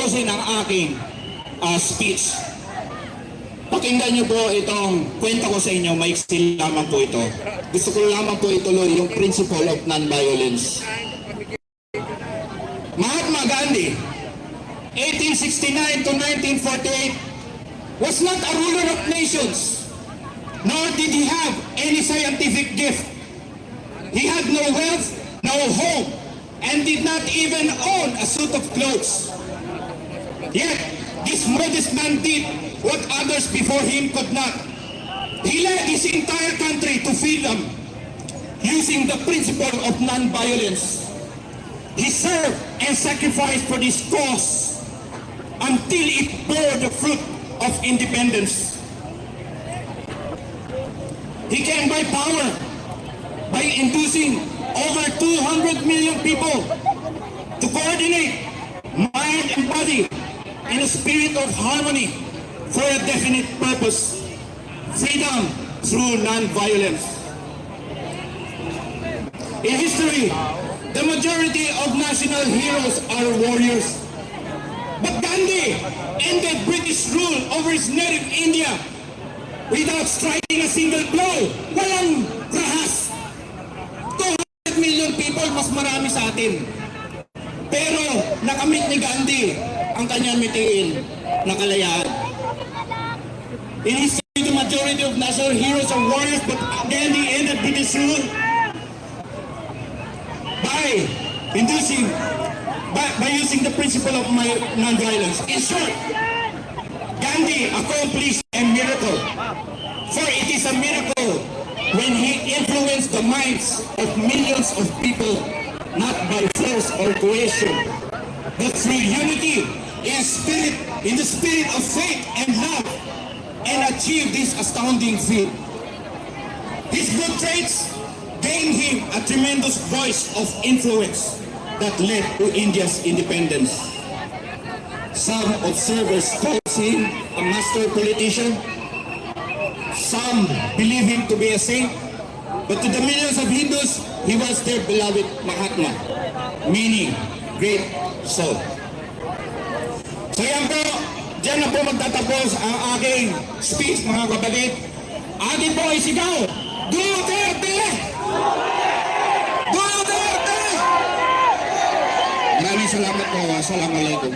tatapusin ang aking speech. Pakinggan niyo po itong kwento ko sa inyo, maiksi lamang po ito. Gusto ko lamang po ituloy yung principle of non-violence. Mahatma Gandhi, 1869 to 1948, was not a ruler of nations, nor did he have any scientific gift. He had no wealth, no home, and did not even own a suit of clothes. Yet, this modest man did what others before him could not. He led his entire country to freedom using the principle of non-violence. He served and sacrificed for this cause until it bore the fruit of independence. He came by power by inducing over 200 million people to coordinate mind and body in a spirit of harmony for a definite purpose: freedom through non-violence. In history, the majority of national heroes are warriors. But Gandhi ended British rule over his native India without striking a single blow. Walang rahas. 200 million people, mas marami sa atin. Pero nakamit ni Gandhi ang kanyang mitiin na kalayaan. In history, the majority of national heroes are warriors, but Gandhi ended British rule by using the principle of non-violence. In short, Gandhi accomplished a miracle, for it is a miracle when he influenced the minds of millions of people, not by force or coercion, but through unity in the spirit of faith and love, and achieved this astounding feat. His good traits gained him a tremendous voice of influence that led to India's independence. Some observers call him a master politician. Some believe him to be a saint. But to the millions of Hindus, he was their beloved Mahatma, meaning great soul. So yan po, dyan na po magtatapos ang aking speech, mga kapatid. Atin po ay sigaw, Duterte! Duterte! Maraming salamat po. Assalamualaikum.